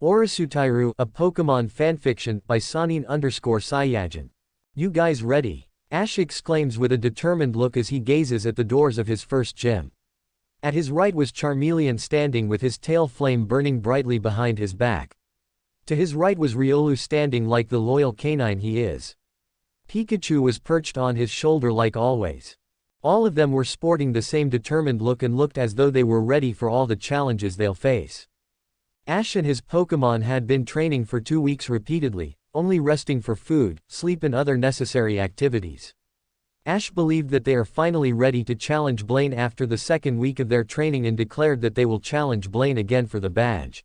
Orasutairu, a Pokemon fanfiction by Sanin_Saiyajin. You guys ready? Ash exclaims with a determined look as he gazes at the doors of his first gym. At his right was Charmeleon standing with his tail flame burning brightly behind his back. To his right was Riolu standing like the loyal canine he is. Pikachu was perched on his shoulder like always. All of them were sporting the same determined look and looked as though they were ready for all the challenges they'll face. Ash and his Pokemon had been training for 2 weeks repeatedly, only resting for food, sleep and other necessary activities. Ash believed that they are finally ready to challenge Blaine after the second week of their training and declared that they will challenge Blaine again for the badge.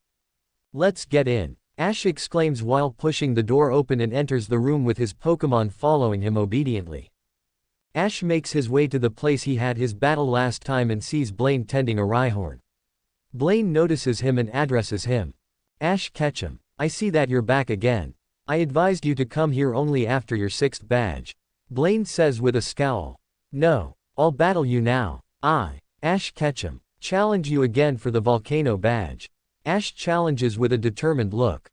Let's get in. Ash exclaims while pushing the door open and enters the room with his Pokemon following him obediently. Ash makes his way to the place he had his battle last time and sees Blaine tending a Rhyhorn. Blaine notices him and addresses him. Ash Ketchum, I see that you're back again. I advised you to come here only after your 6th badge. Blaine says with a scowl. No, I'll battle you now. I, Ash Ketchum, challenge you again for the Volcano badge. Ash challenges with a determined look.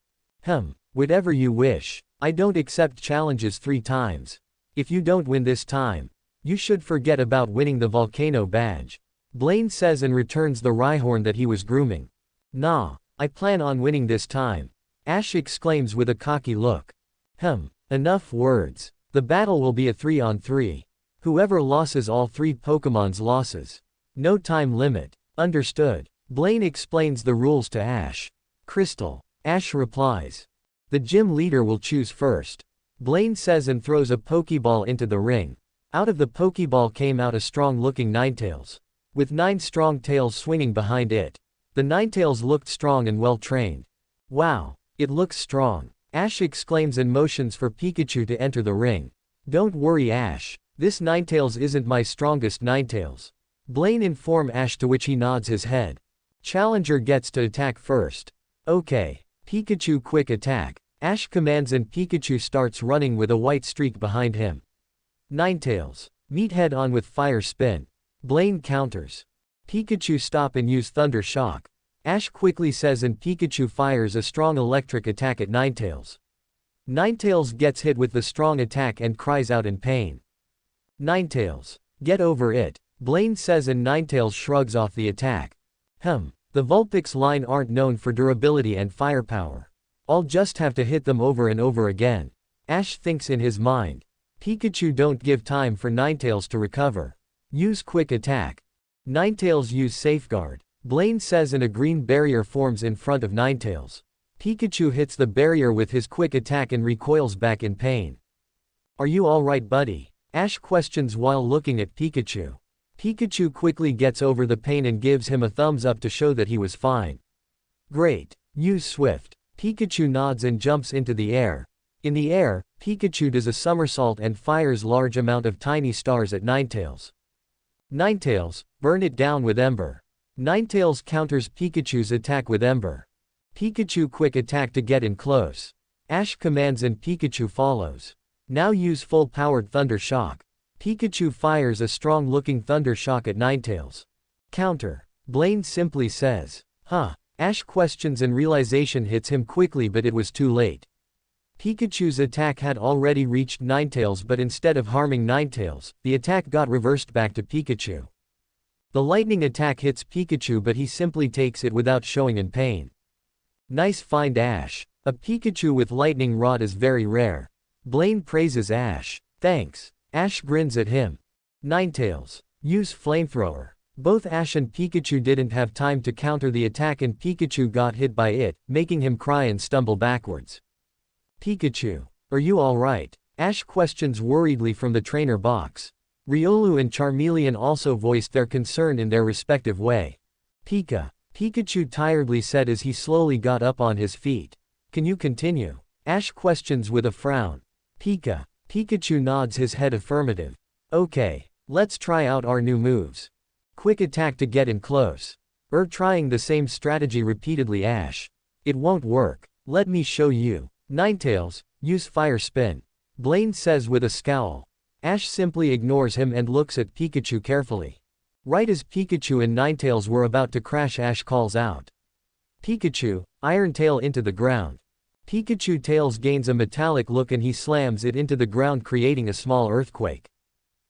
Whatever you wish. I don't accept challenges 3 times. If you don't win this time, you should forget about winning the Volcano badge. Blaine says and returns the Rhyhorn that he was grooming. Nah, I plan on winning this time. Ash exclaims with a cocky look. Enough words. The battle will be a 3-on-3. Whoever loses all 3 Pokemon's losses. No time limit. Understood. Blaine explains the rules to Ash. Crystal. Ash replies. The gym leader will choose first. Blaine says and throws a Pokeball into the ring. Out of the Pokeball came out a strong-looking Ninetales. With 9 strong tails swinging behind it. The Ninetales looked strong and well-trained. Wow, it looks strong. Ash exclaims and motions for Pikachu to enter the ring. Don't worry Ash, this Ninetales isn't my strongest Ninetales. Blaine informs Ash, to which he nods his head. Challenger gets to attack first. Okay. Pikachu quick attack. Ash commands and Pikachu starts running with a white streak behind him. Ninetales. Meet head on with Fire Spin. Blaine counters. Pikachu stop and use Thunder Shock. Ash quickly says and Pikachu fires a strong electric attack at Ninetales. Ninetales gets hit with the strong attack and cries out in pain. Ninetales. Get over it. Blaine says and Ninetales shrugs off the attack. The Vulpix line aren't known for durability and firepower. I'll just have to hit them over and over again. Ash thinks in his mind. Pikachu don't give time for Ninetales to recover. Use quick attack. Ninetales use safeguard. Blaine says and a green barrier forms in front of Ninetales. Pikachu hits the barrier with his quick attack and recoils back in pain. Are you alright buddy? Ash questions while looking at Pikachu. Pikachu quickly gets over the pain and gives him a thumbs up to show that he was fine. Great. Use Swift. Pikachu nods and jumps into the air. In the air, Pikachu does a somersault and fires large amount of tiny stars at Ninetales. Ninetales, burn it down with Ember. Ninetales counters Pikachu's attack with Ember. Pikachu quick attack to get in close. Ash commands and Pikachu follows. Now use full-powered Thunder Shock. Pikachu fires a strong-looking Thunder Shock at Ninetales. Counter. Blaine simply says. Ash questions and realization hits him quickly, but it was too late. Pikachu's attack had already reached Ninetales, but instead of harming Ninetales, the attack got reversed back to Pikachu. The lightning attack hits Pikachu, but he simply takes it without showing in pain. Nice find Ash. A Pikachu with lightning rod is very rare. Blaine praises Ash. Thanks. Ash grins at him. Ninetales. Use Flamethrower. Both Ash and Pikachu didn't have time to counter the attack and Pikachu got hit by it, making him cry and stumble backwards. Pikachu. Are you alright? Ash questions worriedly from the trainer box. Riolu and Charmeleon also voiced their concern in their respective way. Pikachu tiredly said as he slowly got up on his feet. Can you continue? Ash questions with a frown. Pikachu nods his head affirmative. Okay, let's try out our new moves. Quick attack to get in close. Trying the same strategy repeatedly Ash. It won't work. Let me show you. Ninetales, use Fire Spin. Blaine says with a scowl. Ash simply ignores him and looks at Pikachu carefully. Right as Pikachu and Ninetales were about to crash, Ash calls out. Pikachu, Iron Tail into the ground. Pikachu Tails gains a metallic look and he slams it into the ground creating a small earthquake.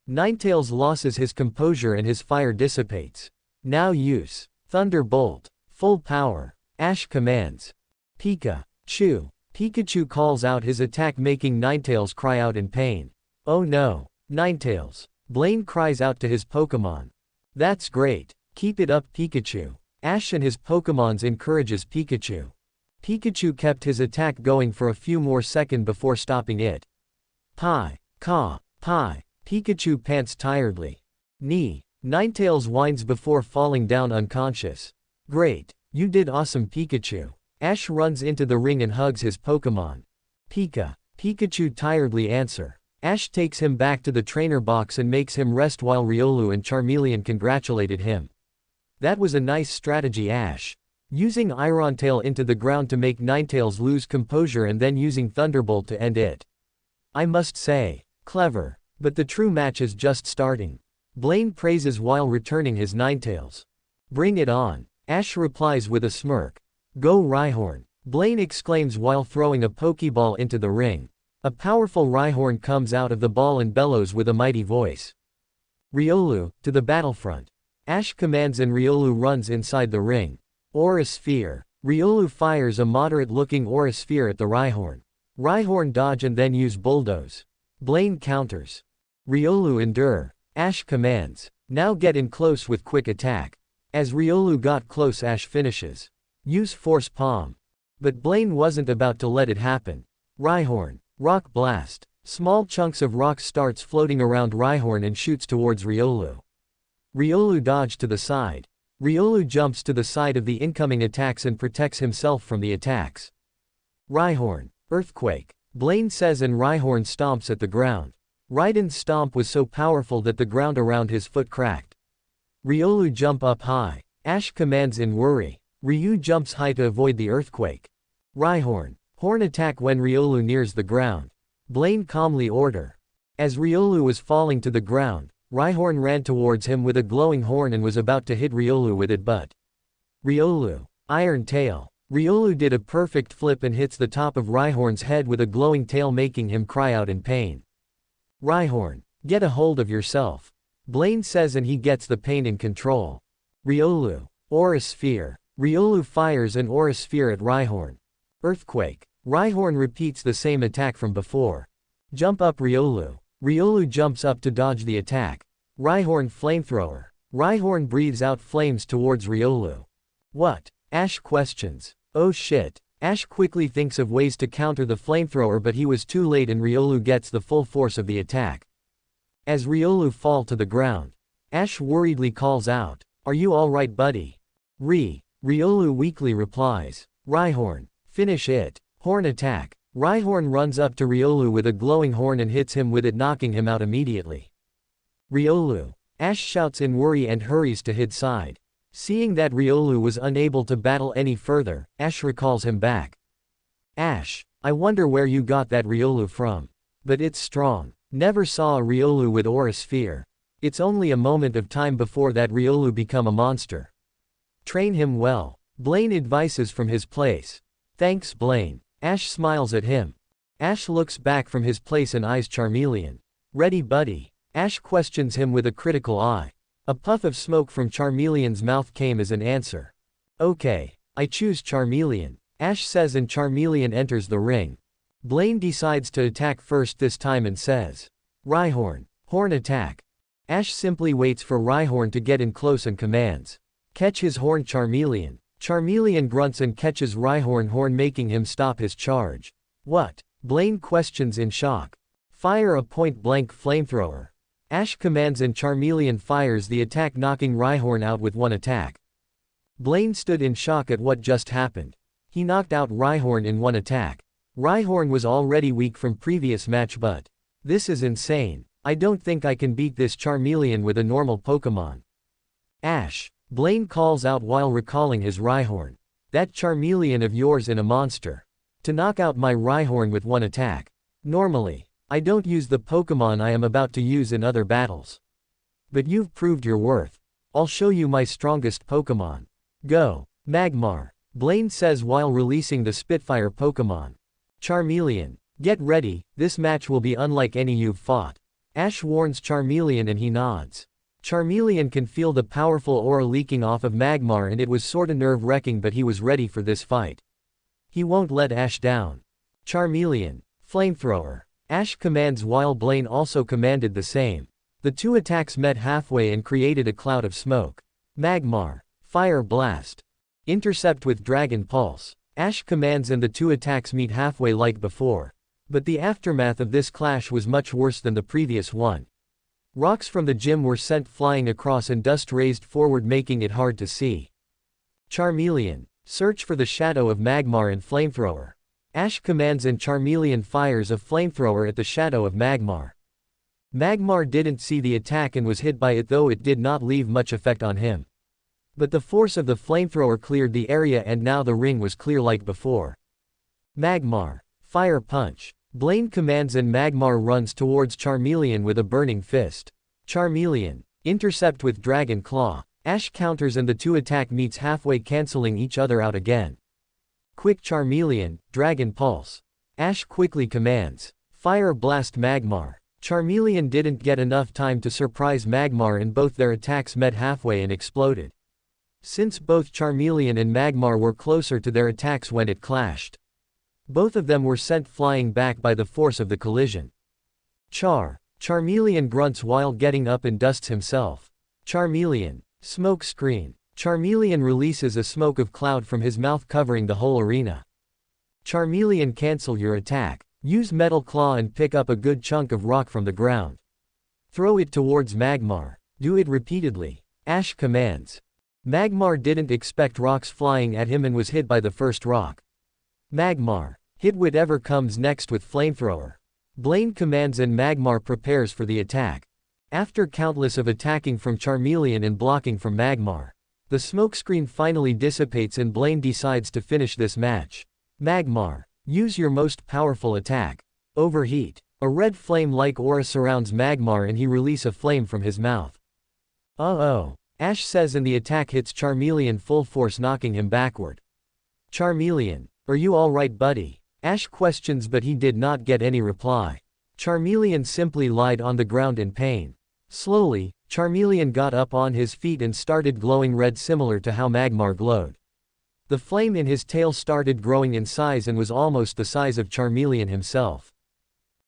Ninetales loses his composure and his fire dissipates. Now use Thunderbolt. Full power. Ash commands. Pikachu. Pikachu calls out his attack making Ninetales cry out in pain. Oh no. Ninetales. Blaine cries out to his Pokémon. That's great. Keep it up Pikachu. Ash and his Pokémons encourages Pikachu. Pikachu kept his attack going for a few more seconds before stopping it. Pie. Caw. Pie. Pikachu pants tiredly. Ninetales whines before falling down unconscious. Great. You did awesome Pikachu. Ash runs into the ring and hugs his Pokémon. Pikachu tiredly answer. Ash takes him back to the trainer box and makes him rest while Riolu and Charmeleon congratulated him. That was a nice strategy Ash. Using Iron Tail into the ground to make Ninetales lose composure and then using Thunderbolt to end it. I must say, clever. But the true match is just starting. Blaine praises while returning his Ninetales. Bring it on. Ash replies with a smirk. Go Rhyhorn. Blaine exclaims while throwing a Pokeball into the ring. A powerful Rhyhorn comes out of the ball and bellows with a mighty voice. Riolu, to the battlefront. Ash commands and Riolu runs inside the ring. Aura Sphere. Riolu fires a moderate-looking Aura Sphere at the Rhyhorn. Rhyhorn dodge and then use Bulldoze. Blaine counters. Riolu endure. Ash commands. Now get in close with quick attack. As Riolu got close Ash finishes. Use Force Palm. But Blaine wasn't about to let it happen. Rhyhorn. Rock Blast. Small chunks of rock starts floating around Rhyhorn and shoots towards Riolu. Riolu dodge to the side. Riolu jumps to the side of the incoming attacks and protects himself from the attacks. Rhyhorn. Earthquake. Blaine says and Rhyhorn stomps at the ground. Raiden's stomp was so powerful that the ground around his foot cracked. Riolu jump up high. Ash commands in worry. Ryu jumps high to avoid the earthquake. Rhyhorn. Horn attack when Riolu nears the ground. Blaine calmly order. As Riolu was falling to the ground, Rhyhorn ran towards him with a glowing horn and was about to hit Riolu with it but. Riolu. Iron Tail. Riolu did a perfect flip and hits the top of Rhyhorn's head with a glowing tail making him cry out in pain. Rhyhorn. Get a hold of yourself. Blaine says and he gets the pain in control. Riolu. Aura Sphere. Riolu fires an Aura Sphere at Rhyhorn. Earthquake. Rhyhorn repeats the same attack from before. Jump up Riolu. Riolu jumps up to dodge the attack. Rhyhorn Flamethrower. Rhyhorn breathes out flames towards Riolu. What? Ash questions. Oh shit. Ash quickly thinks of ways to counter the flamethrower but he was too late and Riolu gets the full force of the attack. As Riolu fall to the ground, Ash worriedly calls out, "Are you alright buddy?" Riolu weakly replies, "Rhyhorn. Finish it." Horn attack. Rhyhorn runs up to Riolu with a glowing horn and hits him with it knocking him out immediately. Riolu. Ash shouts in worry and hurries to his side. Seeing that Riolu was unable to battle any further, Ash recalls him back. Ash, I wonder where you got that Riolu from. But it's strong. Never saw a Riolu with Aura Sphere. It's only a moment of time before that Riolu become a monster. Train him well. Blaine advises from his place. Thanks Blaine. Ash smiles at him. Ash looks back from his place and eyes Charmeleon. Ready buddy? Ash questions him with a critical eye. A puff of smoke from Charmeleon's mouth came as an answer. Okay, I choose Charmeleon, Ash says and Charmeleon enters the ring. Blaine decides to attack first this time and says, Rhyhorn, horn attack. Ash simply waits for Rhyhorn to get in close and commands, catch his horn Charmeleon. Charmeleon grunts and catches Rhyhorn horn making him stop his charge. What? Blaine questions in shock. Fire a point-blank flamethrower. Ash commands and Charmeleon fires the attack knocking Rhyhorn out with one attack. Blaine stood in shock at what just happened. He knocked out Rhyhorn in one attack. Rhyhorn was already weak from previous match but. This is insane. I don't think I can beat this Charmeleon with a normal Pokemon. Ash. Blaine calls out while recalling his Rhyhorn. That Charmeleon of yours is a monster. To knock out my Rhyhorn with one attack. Normally, I don't use the Pokemon I am about to use in other battles. But you've proved your worth. I'll show you my strongest Pokemon. Go, Magmar. Blaine says while releasing the Spitfire Pokémon. Charmeleon. Get ready, this match will be unlike any you've fought. Ash warns Charmeleon and he nods. Charmeleon can feel the powerful aura leaking off of Magmar and it was sorta nerve-wracking, but he was ready for this fight. He won't let Ash down. Charmeleon. Flamethrower. Ash commands while Blaine also commanded the same. The two attacks met halfway and created a cloud of smoke. Magmar. Fire Blast. Intercept with Dragon Pulse. Ash commands and the two attacks meet halfway like before. But the aftermath of this clash was much worse than the previous one. Rocks from the gym were sent flying across and dust raised forward, making it hard to see. Charmeleon. Search for the shadow of Magmar and Flamethrower. Ash commands and Charmeleon fires a flamethrower at the shadow of Magmar. Magmar didn't see the attack and was hit by it, though it did not leave much effect on him. But the force of the flamethrower cleared the area and now the ring was clear like before. Magmar. Fire Punch. Blaine commands and Magmar runs towards Charmeleon with a burning fist. Charmeleon. Intercept with Dragon Claw. Ash counters and the two attack meets halfway, cancelling each other out again. Quick Charmeleon, Dragon Pulse. Ash quickly commands. Fire Blast Magmar. Charmeleon didn't get enough time to surprise Magmar and both their attacks met halfway and exploded. Since both Charmeleon and Magmar were closer to their attacks when it clashed. Both of them were sent flying back by the force of the collision. Charmeleon grunts while getting up and dusts himself. Charmeleon. Smoke Screen. Charmeleon releases a smoke of cloud from his mouth covering the whole arena. Charmeleon, cancel your attack. Use Metal Claw and pick up a good chunk of rock from the ground. Throw it towards Magmar. Do it repeatedly. Ash commands. Magmar didn't expect rocks flying at him and was hit by the first rock. Magmar. Hit whatever comes next with Flamethrower. Blaine commands and Magmar prepares for the attack. After countless of attacking from Charmeleon and blocking from Magmar, the smokescreen finally dissipates and Blaine decides to finish this match. Magmar. Use your most powerful attack. Overheat. A red flame-like aura surrounds Magmar and he releases a flame from his mouth. Uh-oh. Ash says and the attack hits Charmeleon full force, knocking him backward. Charmeleon. Are you alright, buddy? Ash questions, but he did not get any reply. Charmeleon simply lied on the ground in pain. Slowly, Charmeleon got up on his feet and started glowing red, similar to how Magmar glowed. The flame in his tail started growing in size and was almost the size of Charmeleon himself.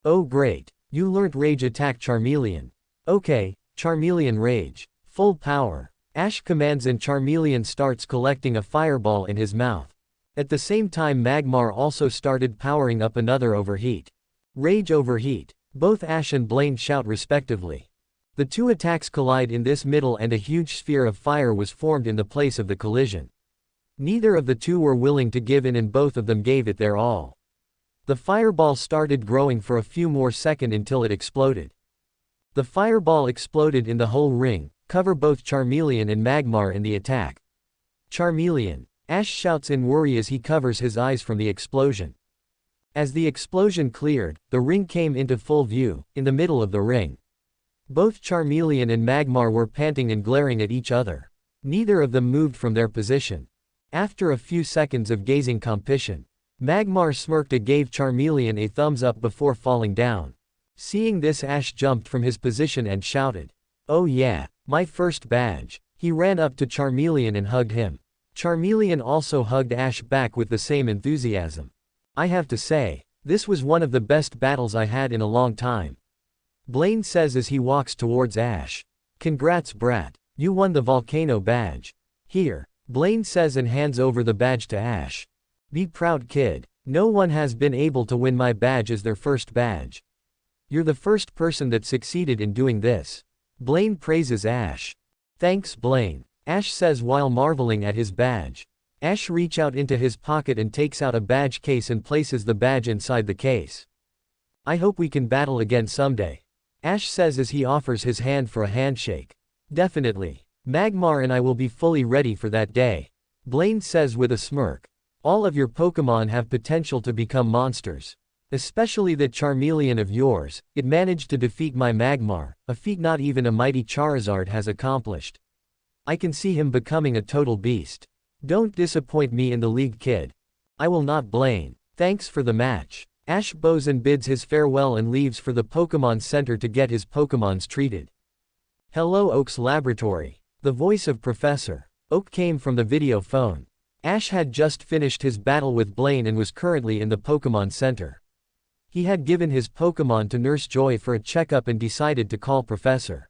Oh great. You learnt Rage Attack, Charmeleon. Okay, Charmeleon Rage. Full power. Ash commands and Charmeleon starts collecting a fireball in his mouth. At the same time Magmar also started powering up another Overheat. Rage Overheat. Both Ash and Blaine shout respectively. The two attacks collide in this middle and a huge sphere of fire was formed in the place of the collision. Neither of the two were willing to give in and both of them gave it their all. The fireball started growing for a few more seconds until it exploded. The fireball exploded in the whole ring, cover both Charmeleon and Magmar in the attack. Charmeleon. Ash shouts in worry as he covers his eyes from the explosion. As the explosion cleared, the ring came into full view, in the middle of the ring. Both Charmeleon and Magmar were panting and glaring at each other. Neither of them moved from their position. After a few seconds of gazing competition, Magmar smirked and gave Charmeleon a thumbs up before falling down. Seeing this, Ash jumped from his position and shouted, "Oh yeah, my first badge." He ran up to Charmeleon and hugged him. Charmeleon also hugged Ash back with the same enthusiasm. I have to say, this was one of the best battles I had in a long time. Blaine says as he walks towards Ash. Congrats, brat. You won the Volcano badge. Here, Blaine says and hands over the badge to Ash. Be proud, kid. No one has been able to win my badge as their first badge. You're the first person that succeeded in doing this. Blaine praises Ash. Thanks, Blaine. Ash says while marveling at his badge. Ash reaches out into his pocket and takes out a badge case and places the badge inside the case. I hope we can battle again someday. Ash says as he offers his hand for a handshake. Definitely. Magmar and I will be fully ready for that day. Blaine says with a smirk. All of your Pokémon have potential to become monsters. Especially that Charmeleon of yours, it managed to defeat my Magmar, a feat not even a mighty Charizard has accomplished. I can see him becoming a total beast. Don't disappoint me in the league, kid. I will not blame. Thanks for the match. Ash bows and bids his farewell and leaves for the Pokémon Center to get his Pokémons treated. Hello, Oak's laboratory. The voice of Professor Oak came from the video phone. Ash had just finished his battle with Blaine and was currently in the Pokémon Center. He had given his Pokémon to Nurse Joy for a checkup and decided to call Professor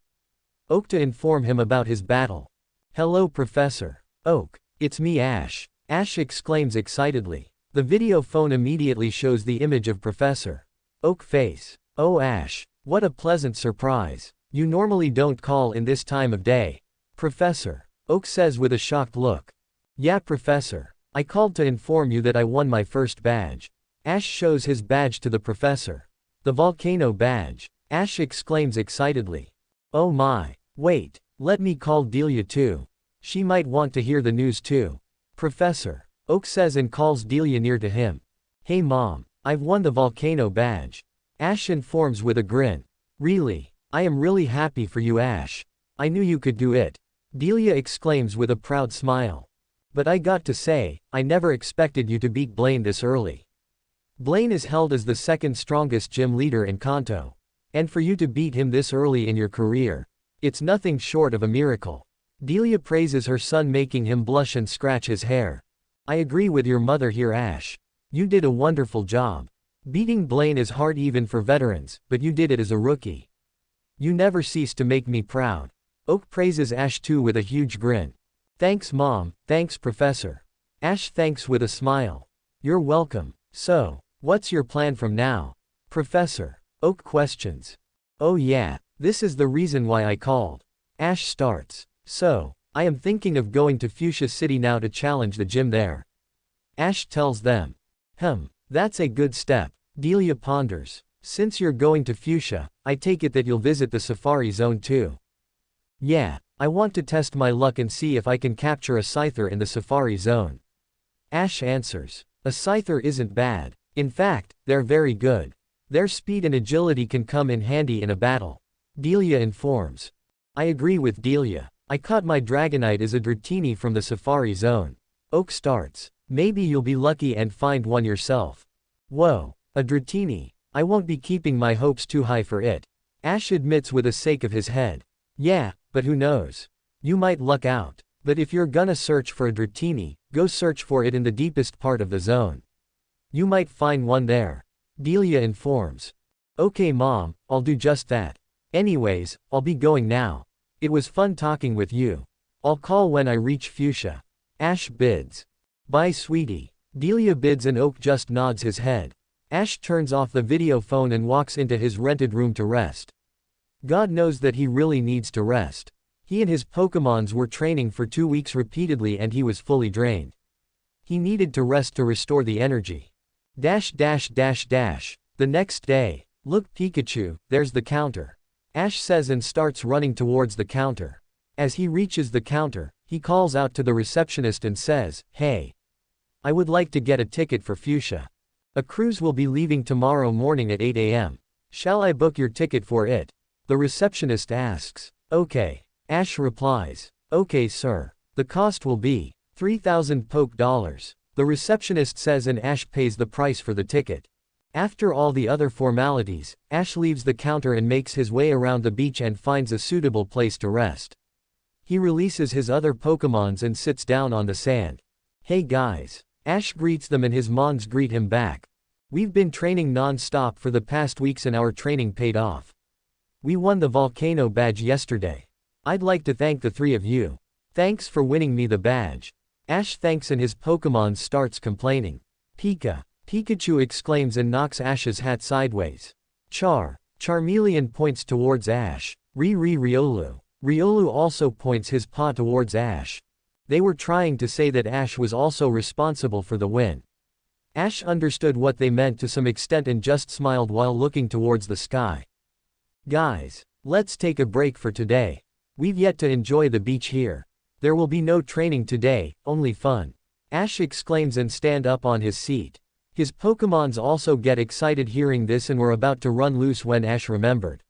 Oak to inform him about his battle. Hello, Professor Oak. It's me, Ash. Ash exclaims excitedly. The video phone immediately shows the image of Professor Oak face. Oh, Ash, what a pleasant surprise. You normally don't call in this time of day. Professor Oak says with a shocked look. Yeah, Professor. I called to inform you that I won my first badge. Ash shows his badge to the professor. The volcano badge. Ash exclaims excitedly. Oh my. Wait, let me call Delia too. She might want to hear the news too. Professor Oak says and calls Delia near to him. Hey Mom, I've won the volcano badge. Ash informs with a grin. Really? I am really happy for you, Ash. I knew you could do it. Delia exclaims with a proud smile. But I got to say, I never expected you to beat Blaine this early. Blaine is held as the second strongest gym leader in Kanto. And for you to beat him this early in your career, it's nothing short of a miracle. Delia praises her son, making him blush and scratch his hair. I agree with your mother here, Ash. You did a wonderful job. Beating Blaine is hard even for veterans, but you did it as a rookie. You never cease to make me proud. Oak praises Ash too with a huge grin. Thanks Mom, thanks Professor. Ash thanks with a smile. You're welcome. So, what's your plan from now? Professor Oak questions. Oh yeah, this is the reason why I called. Ash starts. So, I am thinking of going to Fuchsia City now to challenge the gym there. Ash tells them. That's a good step. Delia ponders. Since you're going to Fuchsia, I take it that you'll visit the Safari Zone too. Yeah, I want to test my luck and see if I can capture a Scyther in the Safari Zone. Ash answers. A Scyther isn't bad. In fact, they're very good. Their speed and agility can come in handy in a battle. Delia informs. I agree with Delia. I caught my Dragonite as a Dratini from the Safari Zone. Oak starts. Maybe you'll be lucky and find one yourself. Whoa, a Dratini. I won't be keeping my hopes too high for it. Ash admits with a shake of his head. Yeah, but who knows? You might luck out. But if you're gonna search for a Dratini, go search for it in the deepest part of the zone. You might find one there. Delia informs. Okay Mom, I'll do just that. Anyways, I'll be going now. It was fun talking with you. I'll call when I reach Fuchsia. Ash bids. Bye sweetie. Delia bids and Oak just nods his head. Ash turns off the video phone and walks into his rented room to rest. God knows that he really needs to rest. He and his Pokémons were training for 2 weeks repeatedly and he was fully drained. He needed to rest to restore the energy. The next day. Look Pikachu, there's the counter. Ash says and starts running towards the counter. As he reaches the counter, he calls out to the receptionist and says, Hey. I would like to get a ticket for Fuchsia. A cruise will be leaving tomorrow morning at 8 a.m. Shall I book your ticket for it? The receptionist asks. Okay. Ash replies. Okay sir. The cost will be 3,000 Poke dollars. The receptionist says and Ash pays the price for the ticket. After all the other formalities, Ash leaves the counter and makes his way around the beach and finds a suitable place to rest. He releases his other Pokémons and sits down on the sand. Hey guys. Ash greets them and his Mons greet him back. We've been training non-stop for the past weeks and our training paid off. We won the Volcano badge yesterday. I'd like to thank the 3 of you. Thanks for winning me the badge. Ash thanks and his Pokémon starts complaining. Pikachu exclaims and knocks Ash's hat sideways. Charmeleon points towards Ash. Riolu. Riolu also points his paw towards Ash. They were trying to say that Ash was also responsible for the win. Ash understood what they meant to some extent and just smiled while looking towards the sky. Guys, let's take a break for today. We've yet to enjoy the beach here. There will be no training today, only fun. Ash exclaims and stand up on his seat. His Pokémons also get excited hearing this and were about to run loose when Ash remembered.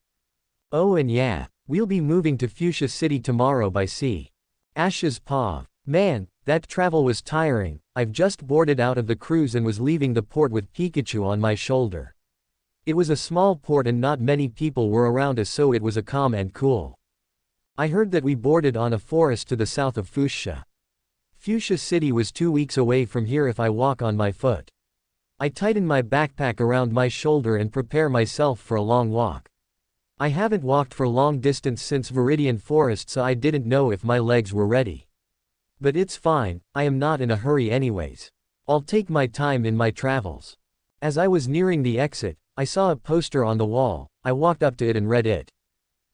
Oh and yeah, we'll be moving to Fuchsia City tomorrow by sea. Ash's paw. Man, That travel was tiring. I've just boarded out of the cruise and was leaving the port with Pikachu on my shoulder. It was a small port and not many people were around us, so it was a calm and cool. I heard that we boarded on a forest to the south of Fuchsia. Fuchsia City was 2 weeks away from here if I walk on my foot. I tighten my backpack around my shoulder and prepare myself for a long walk. I haven't walked for long distance since Viridian Forest, so I didn't know if my legs were ready. But it's fine, I am not in a hurry anyways. I'll take my time in my travels. As I was nearing the exit, I saw a poster on the wall. I walked up to it and read it.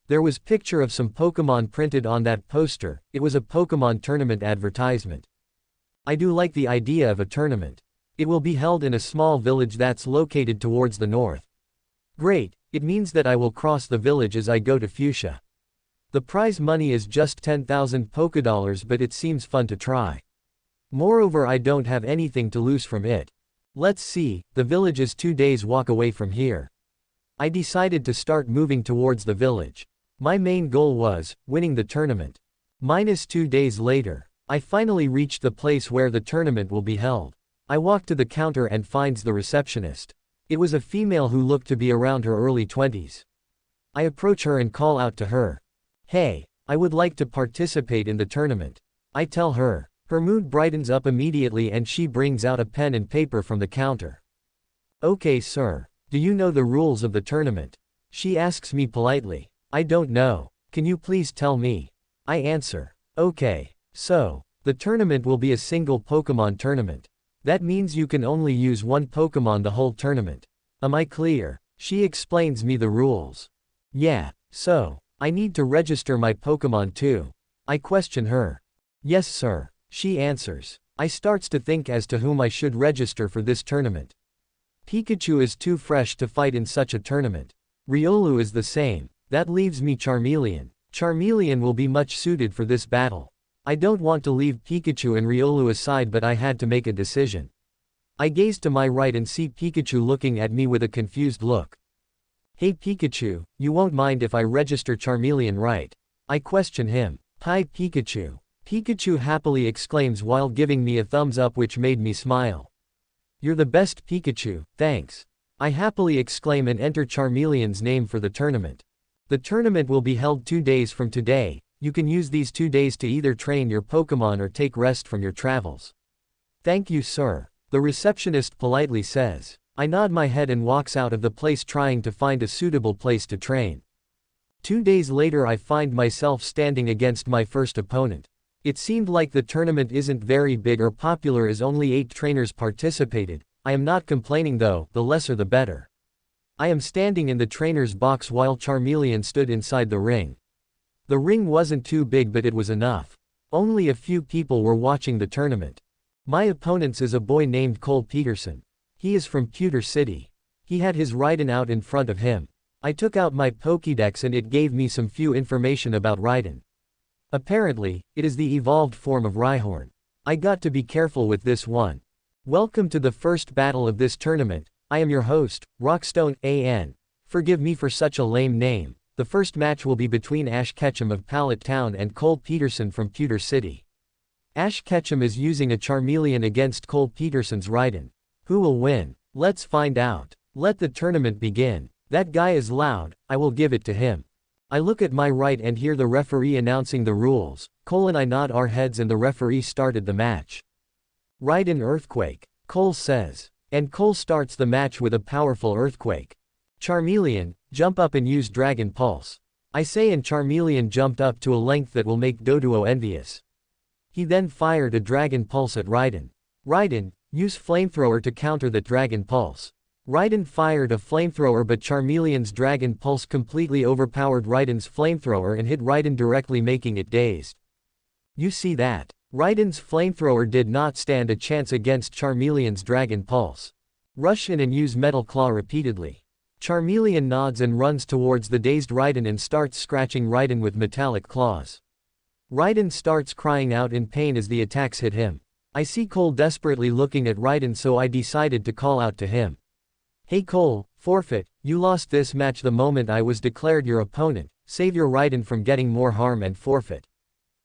There was picture of some Pokemon printed on that poster. It was a Pokemon tournament advertisement. I do like the idea of a tournament. It will be held in a small village that's located towards the north. Great, it means that I will cross the village as I go to Fuchsia. The prize money is just 10,000 Pokédollars, but it seems fun to try. Moreover, I don't have anything to lose from it. Let's see, the village is 2 days walk away from here. I decided to start moving towards the village. My main goal was winning the tournament. -2 days later, I finally reached the place where the tournament will be held. I walk to the counter and finds the receptionist. It was a female who looked to be around her early 20s. I approach her and call out to her. Hey, I would like to participate in the tournament. I tell her. Her mood brightens up immediately and she brings out a pen and paper from the counter. Okay sir, do you know the rules of the tournament? She asks me politely. I don't know. Can you please tell me? I answer. Okay. So, the tournament will be a single Pokemon tournament. That means you can only use one Pokemon the whole tournament. Am I clear? She explains me the rules. Yeah, so, I need to register my Pokemon too. I question her. Yes sir, she answers. I starts to think as to whom I should register for this tournament. Pikachu is too fresh to fight in such a tournament. Riolu is the same. That leaves me Charmeleon. Charmeleon will be much suited for this battle. I don't want to leave Pikachu and Riolu aside, but I had to make a decision. I gaze to my right and see Pikachu looking at me with a confused look. Hey Pikachu, you won't mind if I register Charmeleon, right? I question him. Hi Pikachu. Pikachu happily exclaims while giving me a thumbs up, which made me smile. You're the best Pikachu, thanks. I happily exclaim and enter Charmeleon's name for the tournament. The tournament will be held 2 days from today. You can use these 2 days to either train your Pokemon or take rest from your travels. Thank you sir, the receptionist politely says. I nod my head and walks out of the place trying to find a suitable place to train. 2 days later I find myself standing against my first opponent. It seemed like the tournament isn't very big or popular as only 8 trainers participated. I am not complaining though, the lesser the better. I am standing in the trainer's box while Charmeleon stood inside the ring. The ring wasn't too big, but it was enough. Only a few people were watching the tournament. My opponent is a boy named Cole Peterson. He is from Pewter City. He had his Raiden out in front of him. I took out my Pokédex and it gave me some few information about Raiden. Apparently, it is the evolved form of Rhyhorn. I got to be careful with this one. Welcome to the first battle of this tournament. I am your host, Rockstone AN. Forgive me for such a lame name. The first match will be between Ash Ketchum of Pallet Town and Cole Peterson from Pewter City. Ash Ketchum is using a Charmeleon against Cole Peterson's Raiden. Who will win? Let's find out. Let the tournament begin. That guy is loud, I will give it to him. I look at my right and hear the referee announcing the rules. Cole and I nod our heads and the referee started the match. Raiden Earthquake, Cole says. And Cole starts the match with a powerful earthquake. Charmeleon, jump up and use Dragon Pulse. I say, and Charmeleon jumped up to a length that will make Doduo envious. He then fired a Dragon Pulse at Raiden. Raiden, use Flamethrower to counter that Dragon Pulse. Raiden fired a Flamethrower, but Charmeleon's Dragon Pulse completely overpowered Raiden's Flamethrower and hit Raiden directly, making it dazed. You see that? Raiden's Flamethrower did not stand a chance against Charmeleon's Dragon Pulse. Rush in and use Metal Claw repeatedly. Charmeleon nods and runs towards the dazed Raiden and starts scratching Raiden with metallic claws. Raiden starts crying out in pain as the attacks hit him. I see Cole desperately looking at Raiden, so I decided to call out to him. Hey Cole, forfeit, you lost this match the moment I was declared your opponent. Save your Raiden from getting more harm and forfeit.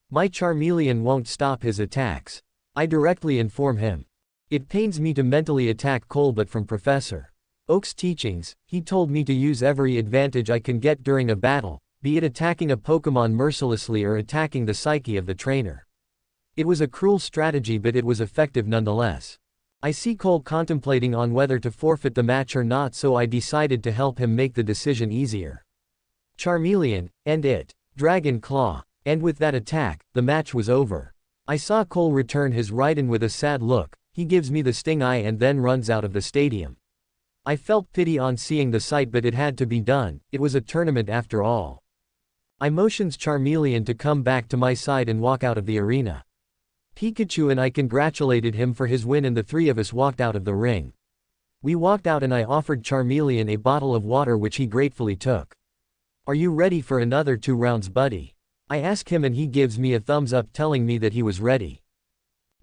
My Charmeleon won't stop his attacks. I directly inform him. It pains me to mentally attack Cole, but from Professor Oak's teachings, he told me to use every advantage I can get during a battle, be it attacking a Pokémon mercilessly or attacking the psyche of the trainer. It was a cruel strategy, but it was effective nonetheless. I see Cole contemplating on whether to forfeit the match or not, so I decided to help him make the decision easier. Charmeleon, end it. Dragon Claw. And with that attack, the match was over. I saw Cole return his Rhydon with a sad look, he gives me the sting eye and then runs out of the stadium. I felt pity on seeing the sight, but it had to be done, it was a tournament after all. I motions Charmeleon to come back to my side and walk out of the arena. Pikachu and I congratulated him for his win and the three of us walked out of the ring. We walked out and I offered Charmeleon a bottle of water, which he gratefully took. Are you ready for another 2 rounds, buddy? I ask him and he gives me a thumbs up, telling me that he was ready.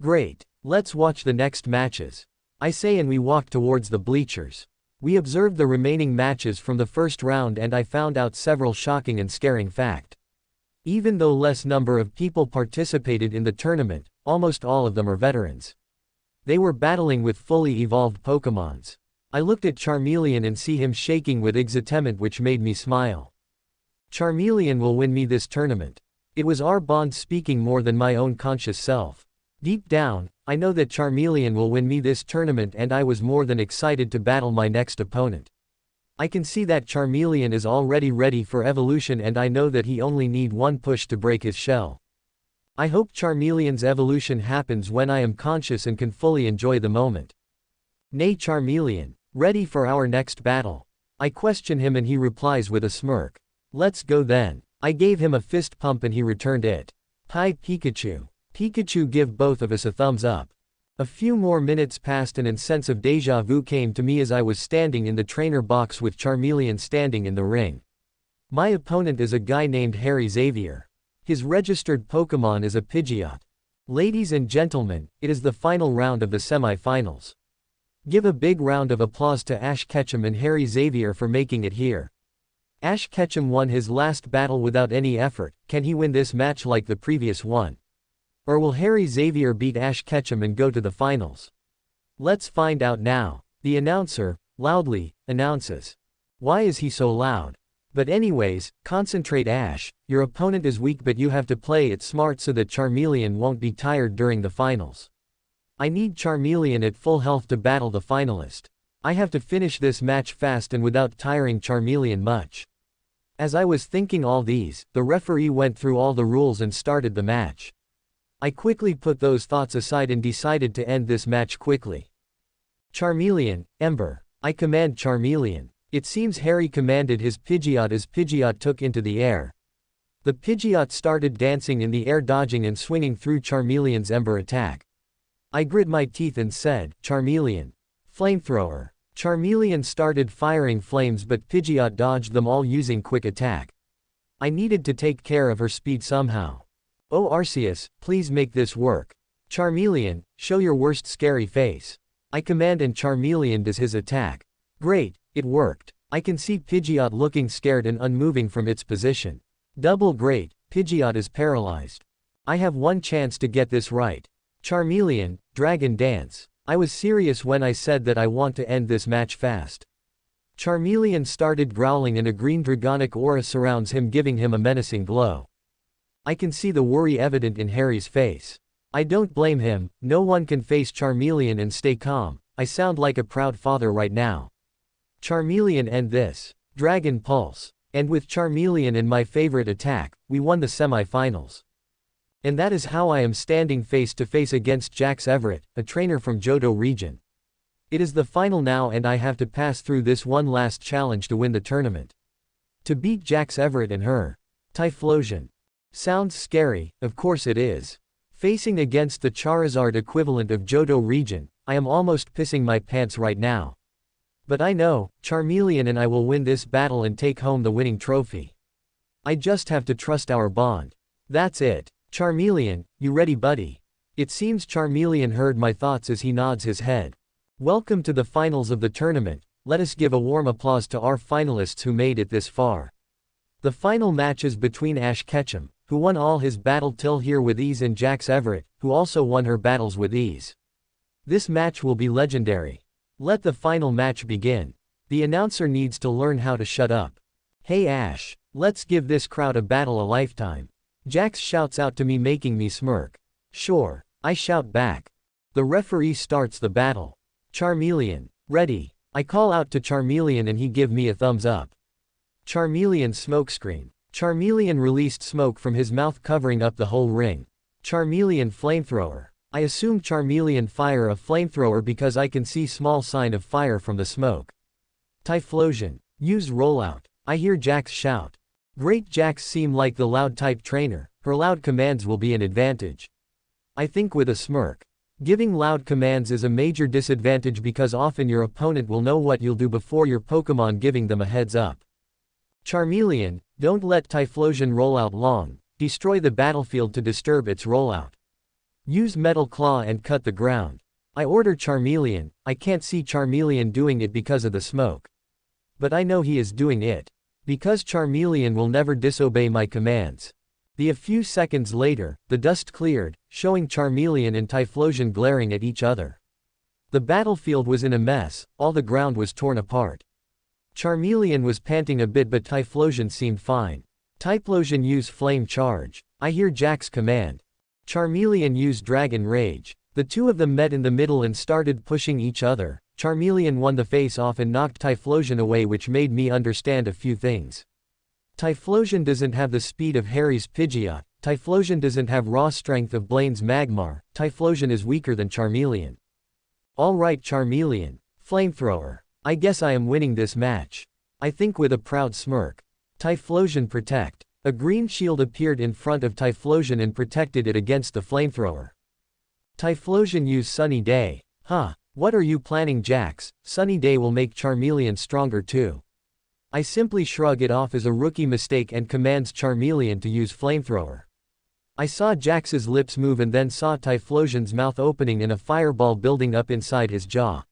Great. Let's watch the next matches. I say, and we walk towards the bleachers. We observed the remaining matches from the first round and I found out several shocking and scaring facts. Even though less number of people participated in the tournament, almost all of them are veterans. They were battling with fully evolved Pokémons. I looked at Charmeleon and see him shaking with excitement, which made me smile. Charmeleon will win me this tournament. It was our bond speaking more than my own conscious self. Deep down, I know that Charmeleon will win me this tournament, and I was more than excited to battle my next opponent. I can see that Charmeleon is already ready for evolution, and I know that he only need one push to break his shell. I hope Charmeleon's evolution happens when I am conscious and can fully enjoy the moment. Nay, Charmeleon, ready for our next battle? I question him and he replies with a smirk. Let's go then. I gave him a fist pump and he returned it. Hi, Pikachu. Pikachu give both of us a thumbs up. A few more minutes passed and a sense of deja vu came to me as I was standing in the trainer box with Charmeleon standing in the ring. My opponent is a guy named Harry Xavier. His registered Pokémon is a Pidgeot. Ladies and gentlemen, it is the final round of the semi-finals. Give a big round of applause to Ash Ketchum and Harry Xavier for making it here. Ash Ketchum won his last battle without any effort. Can he win this match like the previous one? Or will Harry Xavier beat Ash Ketchum and go to the finals? Let's find out now. The announcer, loudly, announces. Why is he so loud? But anyways, concentrate Ash, your opponent is weak but you have to play it smart so that Charmeleon won't be tired during the finals. I need Charmeleon at full health to battle the finalist. I have to finish this match fast and without tiring Charmeleon much. As I was thinking all these, the referee went through all the rules and started the match. I quickly put those thoughts aside and decided to end this match quickly. Charmeleon, Ember. I command Charmeleon. It seems Harry commanded his Pidgeot as Pidgeot took into the air. The Pidgeot started dancing in the air, dodging and swinging through Charmeleon's Ember attack. I grit my teeth and said, Charmeleon. Flamethrower. Charmeleon started firing flames but Pidgeot dodged them all using quick attack. I needed to take care of her speed somehow. Oh Arceus, please make this work. Charmeleon, show your worst scary face. I command and Charmeleon does his attack. Great, it worked. I can see Pidgeot looking scared and unmoving from its position. Double great, Pidgeot is paralyzed. I have one chance to get this right. Charmeleon, Dragon Dance. I was serious when I said that I want to end this match fast. Charmeleon started growling and a green dragonic aura surrounds him, giving him a menacing glow. I can see the worry evident in Harry's face. I don't blame him, no one can face Charmeleon and stay calm. I sound like a proud father right now. Charmeleon end this. Dragon Pulse. And with Charmeleon and my favorite attack, we won the semi-finals. And that is how I am standing face to face against Jax Everett, a trainer from Johto region. It is the final now and I have to pass through this one last challenge to win the tournament. To beat Jax Everett and her. Typhlosion. Sounds scary, of course it is. Facing against the Charizard equivalent of Johto region, I am almost pissing my pants right now. But I know, Charmeleon and I will win this battle and take home the winning trophy. I just have to trust our bond. That's it. Charmeleon, you ready, buddy? It seems Charmeleon heard my thoughts as he nods his head. Welcome to the finals of the tournament. Let us give a warm applause to our finalists who made it this far. The final match is between Ash Ketchum, who who won all his battle till here with ease, and Jax Everett, who also won her battles with ease. This match will be legendary. Let the final match begin. The announcer needs to learn how to shut up. Hey Ash, let's give this crowd a battle a lifetime. Jax shouts out to me, making me smirk. Sure, I shout back. The referee starts the battle. Charmeleon, ready. I call out to Charmeleon and he give me a thumbs up. Charmeleon smokescreen. Charmeleon released smoke from his mouth covering up the whole ring. Charmeleon flamethrower. I assume Charmeleon fire a flamethrower because I can see small sign of fire from the smoke. Typhlosion. Use rollout. I hear Jax shout. Great, Jax seem like the loud type trainer, her loud commands will be an advantage. I think with a smirk. Giving loud commands is a major disadvantage because often your opponent will know what you'll do before your Pokemon giving them a heads up. Charmeleon, don't let Typhlosion roll out long, destroy the battlefield to disturb its rollout. Use Metal Claw and cut the ground. I order Charmeleon, I can't see Charmeleon doing it because of the smoke. But I know he is doing it. Because Charmeleon will never disobey my commands. A few seconds later, the dust cleared, showing Charmeleon and Typhlosion glaring at each other. The battlefield was in a mess, all the ground was torn apart. Charmeleon was panting a bit but Typhlosion seemed fine. Typhlosion use Flame Charge. I hear Jax command. Charmeleon use Dragon Rage. The two of them met in the middle and started pushing each other. Charmeleon won the face-off and knocked Typhlosion away, which made me understand a few things. Typhlosion doesn't have the speed of Harry's Pidgeot, Typhlosion doesn't have raw strength of Blaine's Magmar, Typhlosion is weaker than Charmeleon. Alright Charmeleon. Flamethrower. I guess I am winning this match. I think with a proud smirk. Typhlosion protect. A green shield appeared in front of Typhlosion and protected it against the flamethrower. Typhlosion use Sunny Day. Huh. What are you planning, Jax? Sunny Day will make Charmeleon stronger too. I simply shrug it off as a rookie mistake and commands Charmeleon to use Flamethrower. I saw Jax's lips move and then saw Typhlosion's mouth opening and a fireball building up inside his jaw.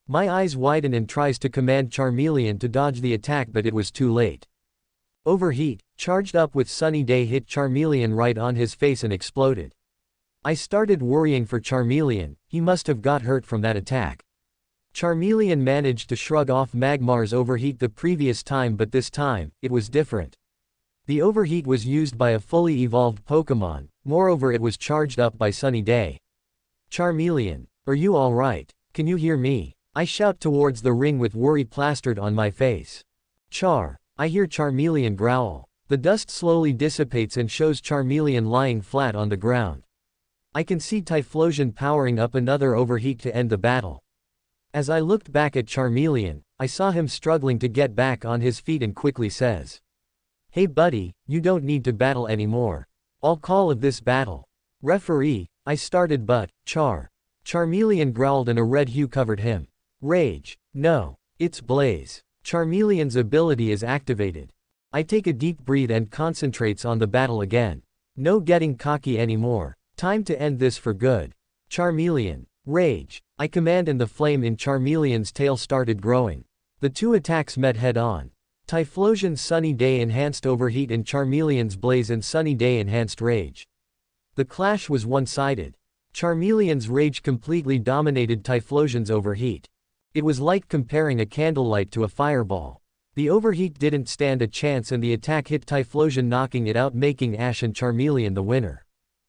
My eyes widen and tries to command Charmeleon to dodge the attack, but it was too late. Overheat, charged up with Sunny Day, hit Charmeleon right on his face and exploded. I started worrying for Charmeleon, he must have got hurt from that attack. Charmeleon managed to shrug off Magmar's overheat the previous time, but this time, it was different. The overheat was used by a fully evolved Pokemon, moreover it was charged up by Sunny Day. Charmeleon, are you alright? Can you hear me? I shout towards the ring with worry plastered on my face. Char. I hear Charmeleon growl. The dust slowly dissipates and shows Charmeleon lying flat on the ground. I can see Typhlosion powering up another overheat to end the battle. As I looked back at Charmeleon, I saw him struggling to get back on his feet and quickly says, "Hey buddy, you don't need to battle anymore. I'll call of this battle." Referee, I started but, Charmeleon growled and a red hue covered him. Rage. No. It's Blaze. Charmeleon's ability is activated. I take a deep breath and concentrates on the battle again. No getting cocky anymore. Time to end this for good. Charmeleon. Rage. I command and the flame in Charmeleon's tail started growing. The two attacks met head-on. Typhlosion's Sunny Day enhanced overheat and Charmeleon's Blaze and Sunny Day enhanced rage. The clash was one-sided. Charmeleon's rage completely dominated Typhlosion's overheat. It was like comparing a candlelight to a fireball. The overheat didn't stand a chance and the attack hit Typhlosion, knocking it out, making Ash and Charmeleon the winner.